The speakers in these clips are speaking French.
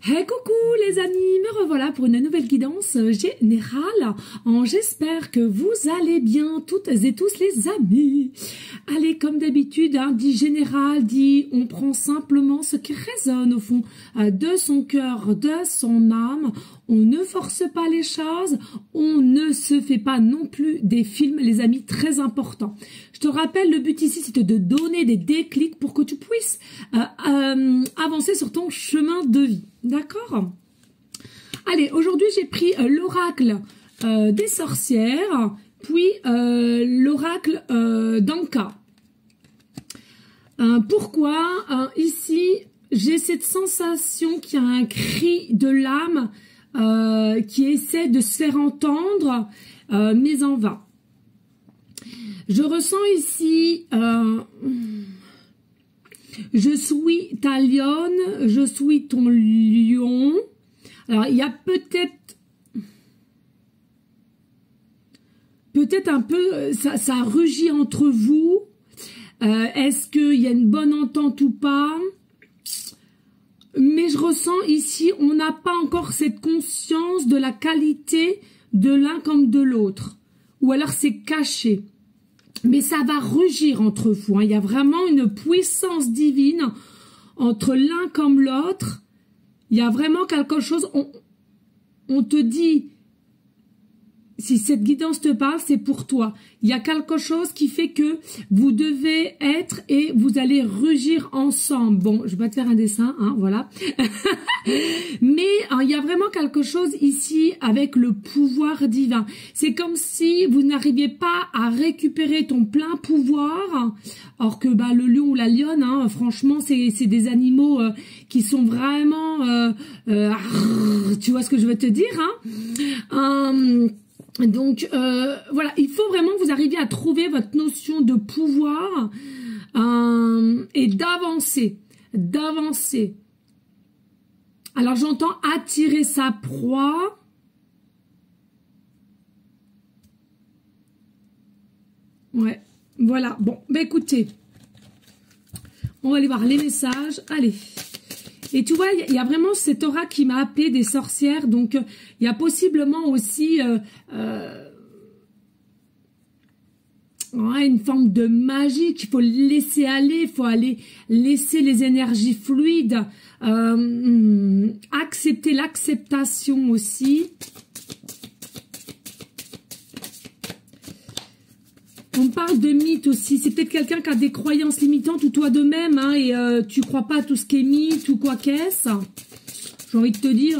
Hey coucou les amis, me revoilà pour une nouvelle guidance générale. J'espère que vous allez bien toutes et tous les amis. Allez, comme d'habitude, dit général, dit on prend simplement ce qui résonne au fond de son cœur, de son âme. On ne force pas les choses, on ne se fait pas non plus des films, les amis, très importants. Je te rappelle, le but ici, c'est de donner des déclics pour que tu puisses avancer sur ton chemin de vie. D'accord? Allez, aujourd'hui, j'ai pris l'oracle des sorcières, puis l'oracle d'Anka. Pourquoi? Ici, j'ai cette sensation qu'il y a un cri de l'âme qui essaie de se faire entendre, mais en vain. Je ressens ici, je suis ta lionne, je suis ton lion. Alors, il y a peut-être un peu, ça rugit entre vous. Est-ce qu'il y a une bonne entente ou pas? Mais je ressens ici, on n'a pas encore cette conscience de la qualité de l'un comme de l'autre. Ou alors c'est caché. Mais ça va rugir entre vous. Il y a vraiment une puissance divine entre l'un comme l'autre. Il y a vraiment quelque chose. On te dit, si cette guidance te parle, c'est pour toi. Il y a quelque chose qui fait que vous devez être et vous allez rugir ensemble. Bon, je vais pas te faire un dessin, voilà. Mais il y a vraiment quelque chose ici avec le pouvoir divin. C'est comme si vous n'arriviez pas à récupérer ton plein pouvoir. Or que le lion ou la lionne, franchement, c'est des animaux qui sont vraiment... tu vois ce que je veux te dire, Donc, voilà, il faut vraiment que vous arriviez à trouver votre notion de pouvoir et d'avancer. Alors, j'entends attirer sa proie. Ouais, voilà. Bon, écoutez, on va aller voir les messages. Allez. Et tu vois, il y a vraiment cette aura qui m'a appelé des sorcières. Donc, il y a possiblement aussi une forme de magie qu'il faut laisser aller. Il faut aller laisser les énergies fluides. Accepter l'acceptation aussi. On parle de mythe aussi, c'est peut-être quelqu'un qui a des croyances limitantes ou toi de même, et tu crois pas à tout ce qui est mythe ou quoi qu'est-ce. J'ai envie de te dire,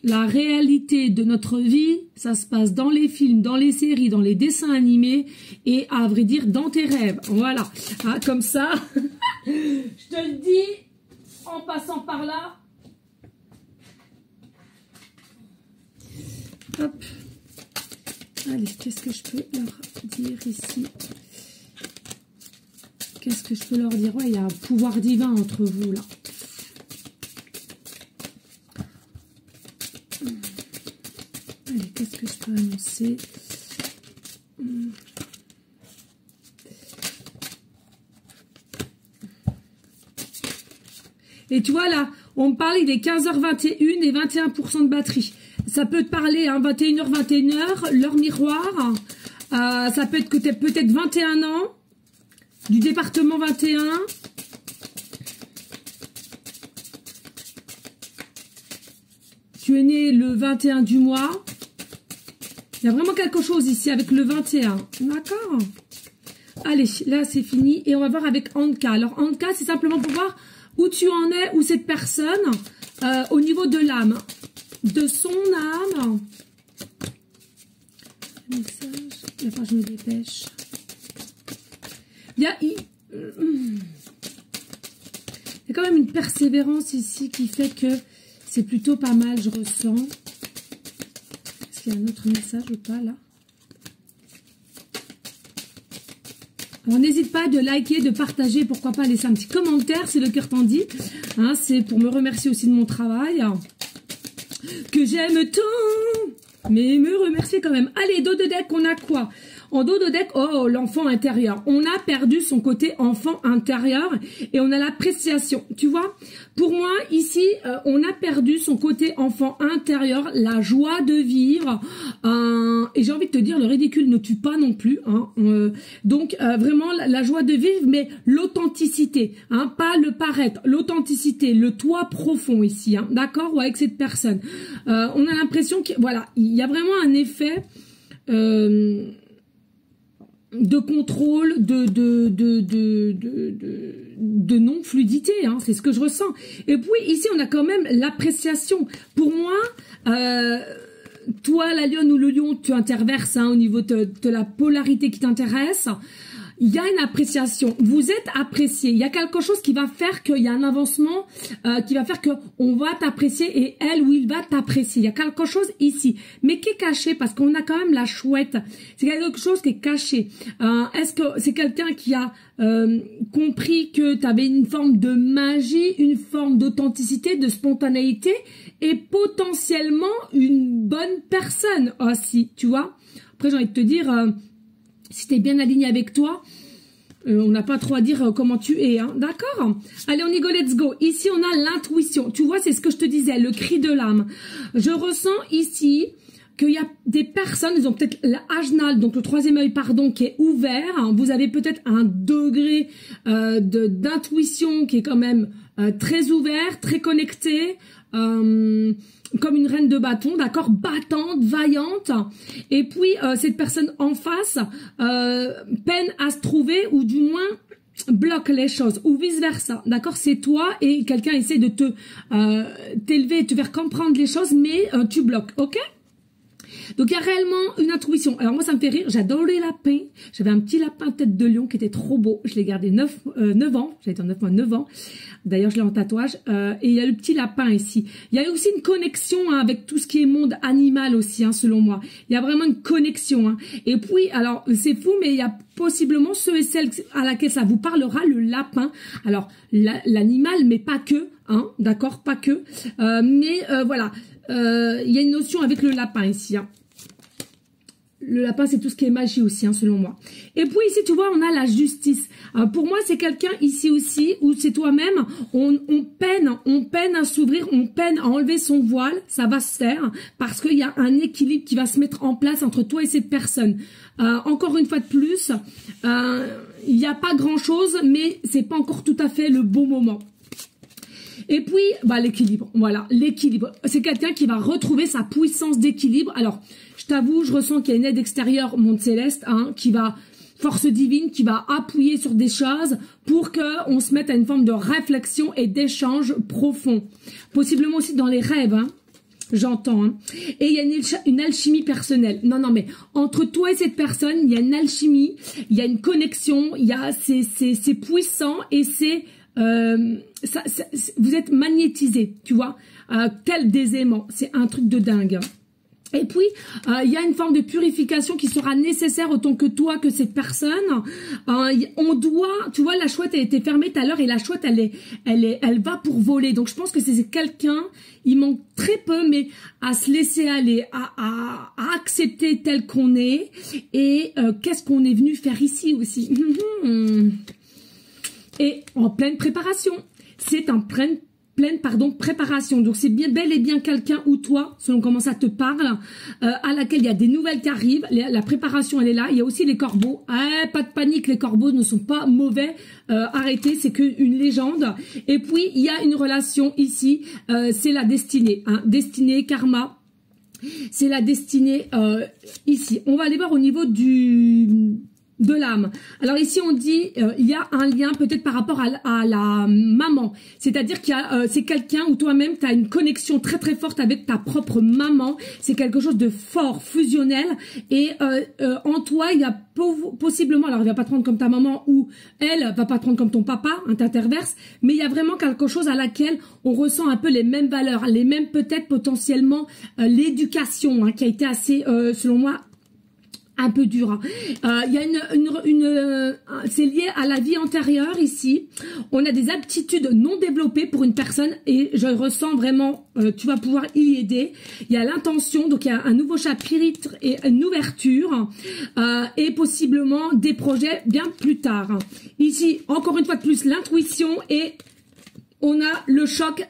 la réalité de notre vie, ça se passe dans les films, dans les séries, dans les dessins animés et à vrai dire dans tes rêves. Voilà, comme ça, je te le dis en passant par là. Hop. Allez, qu'est-ce que je peux leur dire ici? Qu'est-ce que je peux leur dire? Ouais, il y a un pouvoir divin entre vous, là. Allez, qu'est-ce que je peux annoncer? Et tu vois, là, on me parlait des 15h21 et 21% de batterie. Ça peut te parler, 21h, 21h, l'heure miroir. Ça peut être que tu as peut-être 21 ans, du département 21. Tu es né le 21 du mois. Il y a vraiment quelque chose ici avec le 21. D'accord? Allez, là c'est fini. Et on va voir avec Anka. Alors Anka, c'est simplement pour voir où tu en es, où cette personne, au niveau de l'âme. De son âme. Message. Enfin, je me dépêche. Il y a quand même une persévérance ici qui fait que c'est plutôt pas mal, je ressens. Est-ce qu'il y a un autre message ou pas là? Alors n'hésite pas de liker, de partager, pourquoi pas laisser un petit commentaire si le cœur t'en dit. C'est pour me remercier aussi de mon travail. Que j'aime tant, mais me remercier quand même. Allez, dos de deck, on a quoi? En dos de deck, oh, l'enfant intérieur. On a perdu son côté enfant intérieur et on a l'appréciation. Tu vois, pour moi, ici, on a perdu son côté enfant intérieur, la joie de vivre. Et j'ai envie de te dire, le ridicule ne tue pas non plus. Hein, donc, vraiment, la joie de vivre, mais l'authenticité. Hein, pas le paraître, l'authenticité, le toi profond ici. Hein, d'accord, ou avec cette personne. On a l'impression qu'il voilà, il y a vraiment un effet... de contrôle, de non-fluidité, hein, c'est ce que je ressens. Et puis ici, on a quand même l'appréciation. Pour moi, toi, la lionne ou le lion, tu interverses hein, au niveau de la polarité qui t'intéresse. Il y a une appréciation, vous êtes apprécié, il y a quelque chose qui va faire qu'il y a un avancement, qui va faire qu'on va t'apprécier et elle ou il va t'apprécier. Il y a quelque chose ici, mais qui est caché parce qu'on a quand même la chouette. C'est quelque chose qui est caché. Est-ce que c'est quelqu'un qui a compris que tu avais une forme de magie, une forme d'authenticité, de spontanéité et potentiellement une bonne personne aussi, tu vois? Après, j'ai envie de te dire... si t'es bien aligné avec toi, on n'a pas trop à dire comment tu es, hein, d'accord? Allez, on y go, let's go. Ici, on a l'intuition. Tu vois, c'est ce que je te disais, le cri de l'âme. Je ressens ici qu'il y a des personnes, ils ont peut-être l'ajnal, donc le troisième œil, pardon, qui est ouvert. Vous avez peut-être un degré d'intuition qui est quand même très ouvert, très connecté. Comme une reine de bâton, d'accord, battante, vaillante, et puis cette personne en face peine à se trouver ou du moins bloque les choses ou vice versa, d'accord, c'est toi et quelqu'un essaie de te t'élever et te faire comprendre les choses mais tu bloques, ok? Donc il y a réellement une intuition. Alors moi ça me fait rire, j'adore les lapins. J'avais un petit lapin tête de lion qui était trop beau. Je l'ai gardé 9 ans, j'avais 9 ans. D'ailleurs je l'ai en tatouage. Et il y a le petit lapin ici. Il y a aussi une connexion hein, avec tout ce qui est monde animal aussi, hein, selon moi. Il y a vraiment une connexion. Hein. Et puis, alors c'est fou, mais il y a possiblement ceux et celles à laquelle ça vous parlera, le lapin. Alors l'animal, mais pas que, hein, d'accord, pas que. Voilà. Il y a une notion avec le lapin ici. Hein. Le lapin, c'est tout ce qui est magie aussi, hein, selon moi. Et puis ici, tu vois, on a la justice. Pour moi, c'est quelqu'un ici aussi, où c'est toi-même, on peine à s'ouvrir, on peine à enlever son voile, ça va se faire, parce qu'il y a un équilibre qui va se mettre en place entre toi et cette personne. Encore une fois de plus, il n'y a pas grand-chose, mais c'est pas encore tout à fait le bon moment. Et puis, bah, l'équilibre, voilà, l'équilibre. C'est quelqu'un qui va retrouver sa puissance d'équilibre. Alors, je t'avoue, je ressens qu'il y a une aide extérieure, monde céleste, hein, qui va, force divine, qui va appuyer sur des choses pour qu'on se mette à une forme de réflexion et d'échange profond. Possiblement aussi dans les rêves, hein. J'entends. Hein. Et il y a une alchimie personnelle. Non, mais entre toi et cette personne, il y a une alchimie, il y a une connexion, il y a c'est puissant et c'est vous êtes magnétisé, tu vois, tel des aimants. C'est un truc de dingue. Et puis, il y a une forme de purification qui sera nécessaire autant que toi, que cette personne. On doit, tu vois, la chouette a été fermée tout à l'heure et la chouette, elle va pour voler. Donc, je pense que c'est quelqu'un, il manque très peu, mais à se laisser aller, à accepter tel qu'on est. Et qu'est-ce qu'on est venu faire ici aussi. Et en pleine préparation. C'est en pleine préparation. Donc c'est bien bel et bien quelqu'un ou toi, selon comment ça te parle, à laquelle il y a des nouvelles qui arrivent. La préparation, elle est là. Il y a aussi les corbeaux. Pas de panique, les corbeaux ne sont pas mauvais. Arrêtez, c'est qu'une légende. Et puis il y a une relation ici. C'est la destinée, hein. Destinée, karma. C'est la destinée ici. On va aller voir au niveau de l'âme. Alors ici on dit il y a un lien peut-être par rapport à la maman, c'est-à-dire qu'il y a c'est quelqu'un où toi-même tu as une connexion très très forte avec ta propre maman, c'est quelque chose de fort, fusionnel et en toi il y a possiblement, alors il va pas te prendre comme ta maman ou elle va pas te prendre comme ton papa, hein, t'interverses, mais il y a vraiment quelque chose à laquelle on ressent un peu les mêmes valeurs, les mêmes peut-être potentiellement l'éducation hein, qui a été assez selon moi un peu dur. Hein. Il y a c'est lié à la vie antérieure ici. On a des aptitudes non développées pour une personne et je ressens vraiment, tu vas pouvoir y aider. Il y a l'intention, donc il y a un nouveau chapitre et une ouverture et possiblement des projets bien plus tard. Ici, encore une fois de plus, l'intuition et on a le choc,